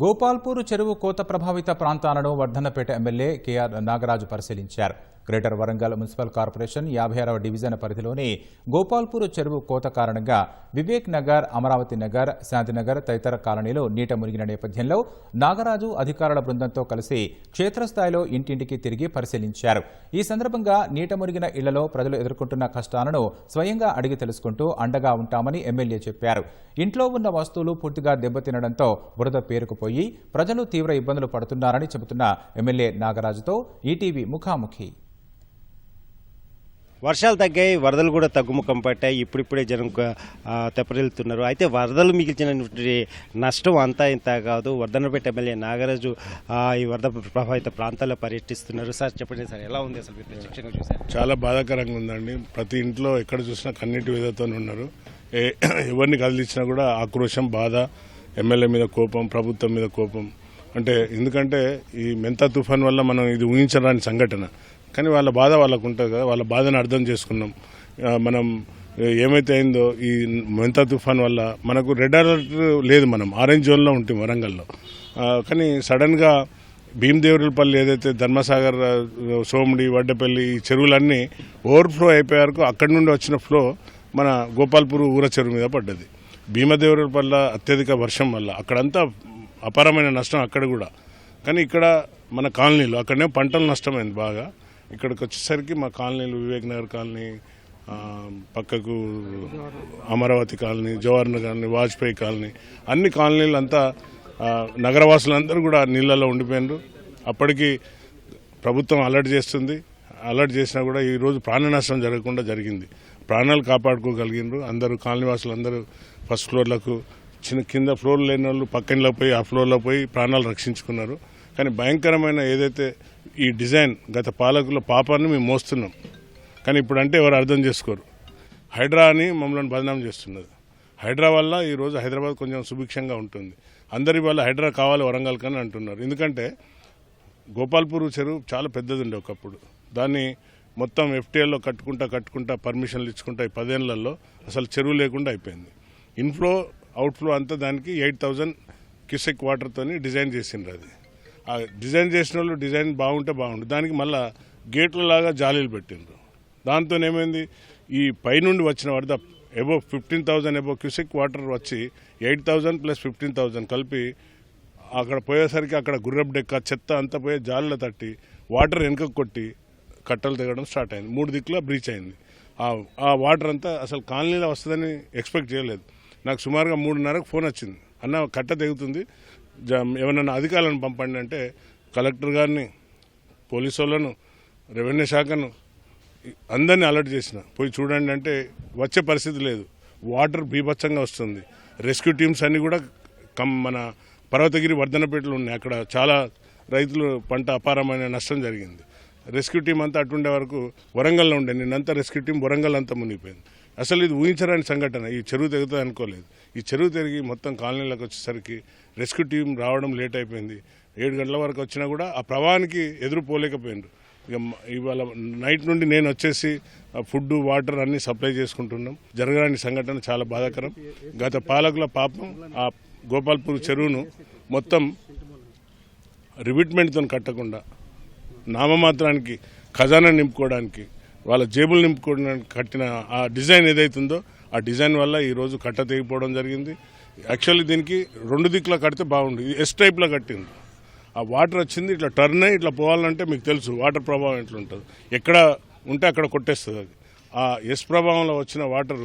గోపాల్పూర్ చెరువు కోత ప్రభావిత ప్రాంతాలను వర్ధన్నపేట ఎమ్మెల్యే కేఆర్ నాగరాజు పరిశీలించారు. గ్రేటర్ వరంగల్ మున్సిపల్ కార్పొరేషన్ 56వ డివిజన్ పరిధిలోని గోపాల్పూర్ చెరువు కోత కారణంగా వివేక్ నగర్, అమరావతి నగర్, శాంతినగర్ తదితర కాలనీలో నీట మునిగిన నేపథ్యంలో నాగరాజు అధికారుల బృందంతో కలిసి క్షేత్రస్థాయిలో ఇంటింటికి తిరిగి పరిశీలించారు. ఈ సందర్భంగా నీట మునిగిన ఇళ్లలో ప్రజలు ఎదుర్కొంటున్న కష్టాలను స్వయంగా అడిగి తెలుసుకుంటూ అండగా ఉంటామని ఎమ్మెల్యే చెప్పారు. ఇంట్లో ఉన్న వస్తువులు పూర్తిగా దెబ్బతినడంతో బురద పేరుకుపోయి ప్రజలు తీవ్ర ఇబ్బందులు పడుతున్నారని చెబుతున్న ఎమ్మెల్యే నాగరాజుతో ఈటీవీ ముఖాముఖి. వర్షాలు తగ్గాయి, వరదలు కూడా తగ్గుముఖం పట్టాయి. ఇప్పుడిప్పుడే జనం తెప్పరిల్లుతున్నారు. అయితే వరదలు మిగిల్చినటువంటి నష్టం అంతా ఇంత కాదు. వర్ధన్నపేట ఎమ్మెల్యే నాగరాజు ఈ వరద ప్రభావిత ప్రాంతాల్లో పర్యటిస్తున్నారు. సార్ చెప్పండి సార్, ఎలా ఉంది అసలు ప్రత్యక్షంగా చూసారు? చాలా బాధాకరంగా ఉందండి. ప్రతి ఇంట్లో ఎక్కడ చూసినా కన్నీటి వేదతో ఉన్నారు. ఎవరిని కదిలించినా కూడా ఆక్రోశం, బాధ, ఎమ్మెల్యే మీద కోపం, ప్రభుత్వం మీద కోపం. అంటే ఎందుకంటే ఈ మెంతా తుఫాన్ వల్ల మనం ఇది ఊహించరాని సంఘటన, కానీ వాళ్ళ బాధ వాళ్ళకు ఉంటుంది కదా. వాళ్ళ బాధను అర్థం చేసుకున్నాం. మనం ఏమైతే అయిందో ఈ మెంతా తుఫాన్ వల్ల మనకు రెడ్ అలర్ట్ లేదు, మనం ఆరెంజ్ జోన్లో ఉంటాం వరంగల్లో. కానీ సడన్గా భీమదేవరపల్లి ఏదైతే ధర్మసాగర్, సోమిడి, వడ్డపల్లి ఈ చెరువులన్నీ ఓవర్ఫ్లో అయిపోయే వరకు అక్కడి నుండి వచ్చిన ఫ్లో మన గోపాల్పూర్ ఊర చెరువు మీద పడ్డది. భీమదేవరపల్లి అత్యధిక వర్షం వల్ల అక్కడంతా అపారమైన నష్టం అక్కడ కూడా. కానీ ఇక్కడ మన కాలనీలు అక్కడనే పంటలు నష్టమైంది బాగా. ఇక్కడికి వచ్చేసరికి మా కాలనీలు వివేక్ నగర్ కాలనీ, పక్కకు Amaravati colony, Jawahar Nagar colony, Vajpayee colony, అన్ని కాలనీలు అంతా నగరవాసులందరూ కూడా నీళ్ళల్లో ఉండిపోయినారు. అప్పటికి ప్రభుత్వం అలర్ట్ చేస్తుంది. అలర్ట్ చేసినా కూడా ఈరోజు ప్రాణ నష్టం జరగకుండా జరిగింది. ప్రాణాలు కాపాడుకోగలిగినారు అందరూ. కాలనీవాసులు అందరూ ఫస్ట్ ఫ్లోర్లకు, కింద ఫ్లోర్ లేని వాళ్ళు పక్కనలో పోయి ఆ ఫ్లోర్లో పోయి ప్రాణాలు రక్షించుకున్నారు. కానీ భయంకరమైన ఏదైతే ఈ డిజైన్ గత పాలకుల పాపాన్ని మేము మోస్తున్నాం. కానీ ఇప్పుడు అంటే ఎవరు అర్థం చేసుకోరు. హైడ్రా అని మమ్మల్ని బదనాం చేస్తున్నది. హైడ్రా వల్ల ఈరోజు హైదరాబాద్ కొంచెం సుభిక్షంగా ఉంటుంది. అందరి వల్ల హైడ్రా కావాలి వరంగల్ కానీ అంటున్నారు. ఎందుకంటే గోపాల్పూర్ చెరువు చాలా పెద్దది ఉండే ఒకప్పుడు. దాన్ని మొత్తం ఎఫ్టీఎల్లో కట్టుకుంటా పర్మిషన్లు ఇచ్చుకుంటా ఈ 10 ఏళ్లలో అసలు చెరువు లేకుండా అయిపోయింది. ఇన్ఫ్లో అవుట్ఫ్లో అంతా దానికి 8000 క్యూసెక్ వాటర్తో డిజైన్ చేసిండ్రు. అది ఆ డిజైన్ చేసిన వాళ్ళు డిజైన్ బాగుంటే బాగుండు. దానికి మళ్ళీ గేట్లలాగా జాలీలు పెట్టిండ్రు. దాంతో ఏమైంది, ఈ పైనుండి వచ్చిన వరద అబోవ్ 15,000 అబోవ్ క్యూసెక్ వాటర్ వచ్చి 8,000 + 15,000 కలిపి అక్కడ పోయేసరికి అక్కడ గుర్రపు డెక్క చెత్త అంతా పోయి జాలీలో తట్టి వాటర్ వెనుకకు కొట్టి కట్టలు దిగడం స్టార్ట్ అయింది. 3 దిక్కులా బ్రీచ్ అయింది. ఆ వాటర్ అంతా అసలు కాలనీలో వస్తుందని ఎక్స్పెక్ట్ చేయలేదు. నాకు సుమారుగా 3:30కు ఫోన్ వచ్చింది, అన్న కట్ట తెగుతుంది, ఏమన్నా అధికారులను పంపండి అంటే కలెక్టర్ గారిని, పోలీసు వాళ్ళను, రెవెన్యూ శాఖను అందరినీ అలర్ట్ చేసిన. పోయి చూడండి అంటే వచ్చే పరిస్థితి లేదు. వాటర్ బీభత్సంగా వస్తుంది. రెస్క్యూ టీమ్స్ అన్నీ కూడా మన పర్వతగిరి, వర్ధన్నపేటలో ఉన్నాయి. అక్కడ చాలా రైతులు పంట అపారమైన నష్టం జరిగింది. రెస్క్యూ టీం అంతా అటుండే వరకు వరంగల్లో ఉండే. నిన్నంతా రెస్క్యూ టీం వరంగల్ అంతా మునిగిపోయింది. అసలు ఇది ఊహించరాని సంఘటన. ఈ చెరువు తెగుతుంది అనుకోలేదు. ఈ చెరువు తిరిగి మొత్తం కాలనీలకు వచ్చేసరికి రెస్క్యూ టీం రావడం లేట్ అయిపోయింది. 7 గంటల వరకు వచ్చినా కూడా ఆ ప్రవాహానికి ఎదురుపోలేకపోయిండ్రు. ఇక ఇవాళ నైట్ నుండి నేను వచ్చేసి ఫుడ్, వాటర్ అన్నీ సప్లై చేసుకుంటున్నాం. జరగరాని సంఘటన చాలా బాధాకరం. గత పాలకుల పాపం. ఆ గోపాల్పూర్ చెరువును మొత్తం రివిట్మెంట్తో కట్టకుండా నామమాత్రానికి ఖజానా నింపుకోవడానికి, వాళ్ళ జేబులు నింపుకోవడానికి కట్టిన ఆ డిజైన్ ఏదైతుందో ఆ డిజైన్ వల్ల ఈరోజు కట్ట తెగిపోవడం జరిగింది. యాక్చువల్లీ దీనికి 2 దిక్కులా కడితే బాగుంది. ఎస్ టైప్లో కట్టింది. ఆ వాటర్ వచ్చింది ఇట్లా టర్న్ అయ్యి ఇట్లా పోవాలంటే మీకు తెలుసు వాటర్ ప్రభావం ఎట్లా ఉంటుంది. ఎక్కడ ఉంటే అక్కడ కొట్టేస్తుంది అది. ఆ ఎస్ ప్రభావంలో వచ్చిన వాటర్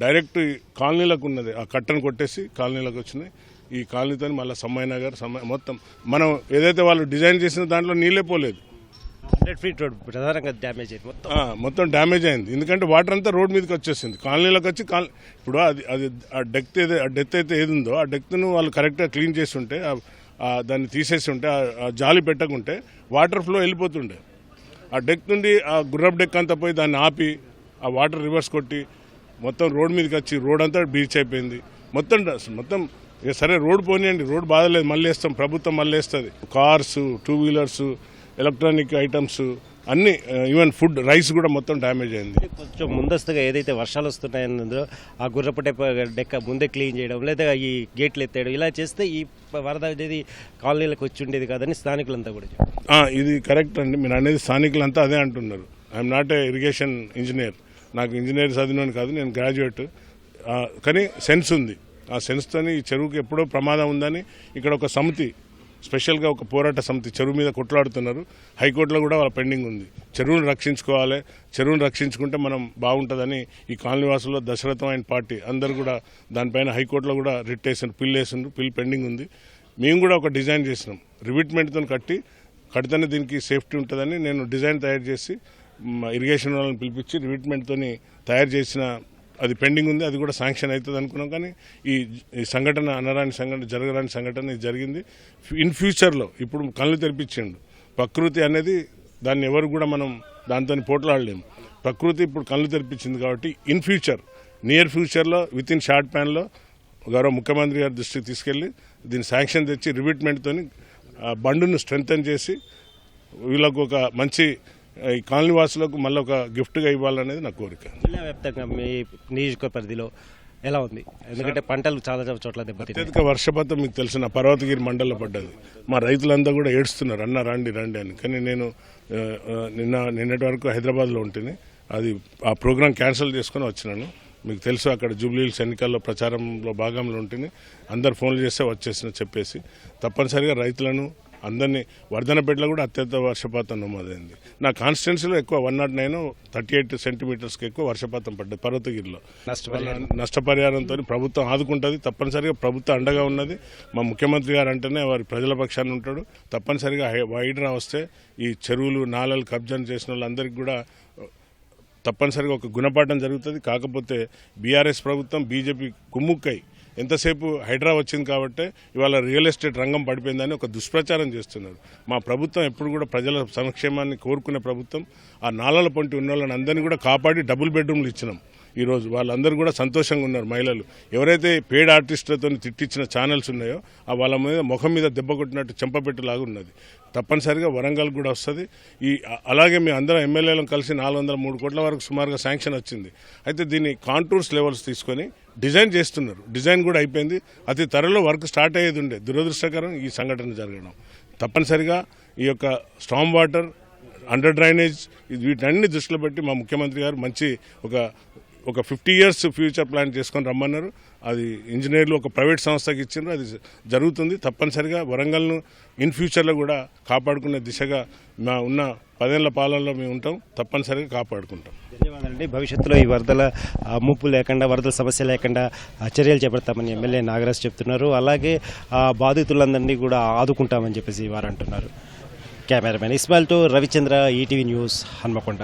డైరెక్ట్ కాలనీలకు ఉన్నది. ఆ కట్టను కొట్టేసి కాలనీలకు వచ్చినాయి. ఈ కాలనీతో మళ్ళీ సమ్మయ్య నగర్ మొత్తం మనం ఏదైతే వాళ్ళు డిజైన్ చేసిన దాంట్లో నీళ్ళే పోలేదు. 100 ఫీట్ రోడ్ ప్రధానంగా డ్యామేజ్ అయింది. మొత్తం డ్యామేజ్ అయింది. ఎందుకంటే వాటర్ అంతా రోడ్ మీదకి వచ్చేసింది. కాలనీలోకి వచ్చి ఇప్పుడు అది ఆ డెత్ అయితే ఏది ఉందో ఆ డెక్త్ను వాళ్ళు కరెక్ట్గా క్లీన్ చేసి ఉంటే, దాన్ని తీసేసి ఉంటే, ఆ జాలి పెట్టకుంటే వాటర్ ఫ్లో వెళ్ళిపోతుండే. ఆ డెక్ నుండి ఆ గుర్రపు డెక్ అంతా పోయి దాన్ని ఆపి ఆ వాటర్ రివర్స్ కొట్టి మొత్తం రోడ్ మీదకి వచ్చి రోడ్ అంతా బీచ్ అయిపోయింది. మొత్తం సరే రోడ్ పోనీయండి, రోడ్ బాధలేదు, మళ్ళీ వేస్తాం, ప్రభుత్వం మళ్ళీ వేస్తుంది. కార్స్, 2 వీలర్స్, ఎలక్ట్రానిక్ ఐటమ్స్, అన్ని ఈవెన్ ఫుడ్ రైస్ కూడా మొత్తం డ్యామేజ్ అయింది. కొంచెం ముందస్తుగా ఏదైతే వర్షాలు వస్తున్నాయన్నదో ఆ గుర్రపు డెక్క ముందే క్లీన్ చేయడం లేదా ఈ గేట్లు ఎత్తేయడం ఇలా చేస్తే ఈ వరద అనేది కాలనీలకు వచ్చి ఉండేది కాదని స్థానికులంతా కూడా చెప్పారు. ఇది కరెక్ట్ అండి, మీరు అనేది స్థానికులంతా అదే అంటున్నారు. I'm not a irrigation engineer, నాకు ఇంజనీర్ చదివినని కాదు, నేను గ్రాడ్యుయేట్. కానీ సెన్స్ ఉంది, ఆ సెన్స్తోని ఈ చెరువుకి ఎప్పుడో ప్రమాదం ఉందని ఇక్కడ ఒక సమితి, స్పెషల్గా ఒక పోరాట సమితి చెరువు మీద కొట్లాడుతున్నారు. హైకోర్టులో కూడా వాళ్ళ పెండింగ్ ఉంది. చెరువును రక్షించుకోవాలి, చెరువును రక్షించుకుంటే మనం బాగుంటుందని ఈ కాలనీవాసుల్లో దశరథం అండ్ పార్టీ అందరు కూడా దానిపైన హైకోర్టులో కూడా రిట్ వేసారు, పిల్ పెండింగ్ ఉంది. మేము కూడా ఒక డిజైన్ చేసినాం, రివిట్మెంట్తో కడితేనే దీనికి సేఫ్టీ ఉంటుందని నేను డిజైన్ తయారు చేసి ఇరిగేషన్ వాళ్ళని పిలిపించి రివిట్మెంట్తో తయారు చేసిన అది పెండింగ్ ఉంది. అది కూడా శాంక్షన్ అవుతుంది అనుకున్నాం. కానీ ఈ సంఘటన అనరాని సంఘటన, జరగరాని సంఘటన ఇది జరిగింది. ఇన్ ఫ్యూచర్లో ఇప్పుడు కళ్ళు తెరిపించిండు. ప్రకృతి అనేది దాన్ని ఎవరు కూడా మనం దాంతో పోట్లాడలేము. ప్రకృతి ఇప్పుడు కళ్ళు తెరిపించింది కాబట్టి ఇన్ ఫ్యూచర్, నియర్ ఫ్యూచర్లో విత్ ఇన్ షార్ట్ ప్యాన్లో గౌరవ ముఖ్యమంత్రి గారి దృష్టికి తీసుకెళ్లి దీన్ని శాంక్షన్ తెచ్చి రివిట్మెంట్తో బండును స్ట్రెంగ్తన్ చేసి వీళ్ళకు ఒక మంచి ఈ కాలనీ వాసులకు మళ్ళీ ఒక గిఫ్ట్గా ఇవ్వాలనేది నా కోరిక. జిల్లా వ్యాప్తంగా మీ నియోజకవర్గ పరిధిలో ఎలా ఉంది? ఎందుకంటే పంటలు చాలా చోట్ల దెబ్బతిన్నాయి. అత్యధిక వర్షపాతం మీకు తెలిసిన పర్వతగిరి మండలంలో పడ్డది. మా రైతులంతా కూడా ఏడుస్తున్నారు, అన్న రండి రండి అని. కానీ నేను నిన్నటి వరకు హైదరాబాద్లో ఉంటేనే అది ఆ ప్రోగ్రాం క్యాన్సిల్ చేసుకుని వచ్చినాను. మీకు తెలుసు అక్కడ జూబ్లీహిల్స్ ఎన్నికల్లో ప్రచారంలో భాగంలో ఉంటేనే అందరు ఫోన్లు చేస్తే వచ్చేసిన చెప్పేసి తప్పనిసరిగా రైతులను అందరినీ వర్ధనపేటలో కూడా అత్యంత వర్షపాతం నమోదైంది. నా కాన్స్టిట్యున్సీలో ఎక్కువ 109 38 సెంటీమీటర్స్కి ఎక్కువ వర్షపాతం పడ్డది పర్వతగిరిలో. నష్టపరిహారంతో ప్రభుత్వం ఆదుకుంటుంది. తప్పనిసరిగా ప్రభుత్వం అండగా ఉన్నది. మా ముఖ్యమంత్రి గారు అంటేనే వారి ప్రజల పక్షాన్ని ఉంటాడు. తప్పనిసరిగా హైడ్రా వస్తే ఈ చెరువులు నాలలు కబ్జా చేసిన వాళ్ళందరికీ కూడా తప్పనిసరిగా ఒక గుణపాఠం జరుగుతుంది. కాకపోతే బీఆర్ఎస్ ప్రభుత్వం బీజేపీ కుమ్ముక్కై ఎంతసేపు హైడ్రా వచ్చింది కాబట్టి ఇవాళ రియల్ ఎస్టేట్ రంగం పడిపోయిందని ఒక దుష్ప్రచారం చేస్తున్నారు. మా ప్రభుత్వం ఎప్పుడు కూడా ప్రజల సంక్షేమాన్ని కోరుకునే ప్రభుత్వం. ఆ నాలల పొంటి ఉన్న వాళ్ళని అందరినీ కూడా కాపాడి డబుల్ బెడ్రూమ్లు ఇచ్చినాం. ఈరోజు వాళ్ళందరూ కూడా సంతోషంగా ఉన్నారు. మహిళలు ఎవరైతే పేడ్ ఆర్టిస్టులతో తిట్టించిన ఛానల్స్ ఉన్నాయో వాళ్ళ మీద ముఖం మీద దెబ్బ కొట్టినట్టు చెంపపెట్టులాగా ఉన్నది. తప్పనిసరిగా వరంగల్ కూడా వస్తుంది. అలాగే మేము అందరం ఎమ్మెల్యేలను కలిసి 403 కోట్ల వరకు సుమారుగా శాంక్షన్ వచ్చింది. అయితే దీన్ని కాంటూర్స్ లెవెల్స్ తీసుకొని డిజైన్ చేస్తున్నారు. డిజైన్ కూడా అయిపోయింది. అతి త్వరలో వర్క్ స్టార్ట్ అయ్యేది ఉండే. దురదృష్టకరం ఈ సంఘటన జరగడం. తప్పనిసరిగా ఈ యొక్క స్టామ్ వాటర్, అండర్ డ్రైనేజ్ వీటన్ని దృష్టిలో పెట్టి మా ముఖ్యమంత్రి గారు మంచి ఒక 50 years ఫ్యూచర్ ప్లాన్ చేసుకొని రమ్మన్నారు. అది ఇంజనీర్లు ఒక ప్రైవేట్ సంస్థకి ఇచ్చిండ్రు. అది జరుగుతుంది. తప్పనిసరిగా వరంగల్ను ఇన్ ఫ్యూచర్లో కూడా కాపాడుకునే దిశగా మా ఉన్న 10 ఏళ్ల పాలనలో మేము ఉంటాం. తప్పనిసరిగా కాపాడుకుంటాం. ధన్యవాదాలండి. భవిష్యత్తులో ఈ వరదల ముప్పు లేకుండా, వరదల సమస్య లేకుండా చర్యలు చేపడతామని ఎమ్మెల్యే నాగరాజు చెప్తున్నారు. అలాగే బాధితులందరినీ కూడా ఆదుకుంటామని చెప్పేసి వారు అంటున్నారు. కెమెరామెన్ ఇస్మాయిల్తో రవిచంద్ర, ఈటీవీ న్యూస్, హన్మకొండ.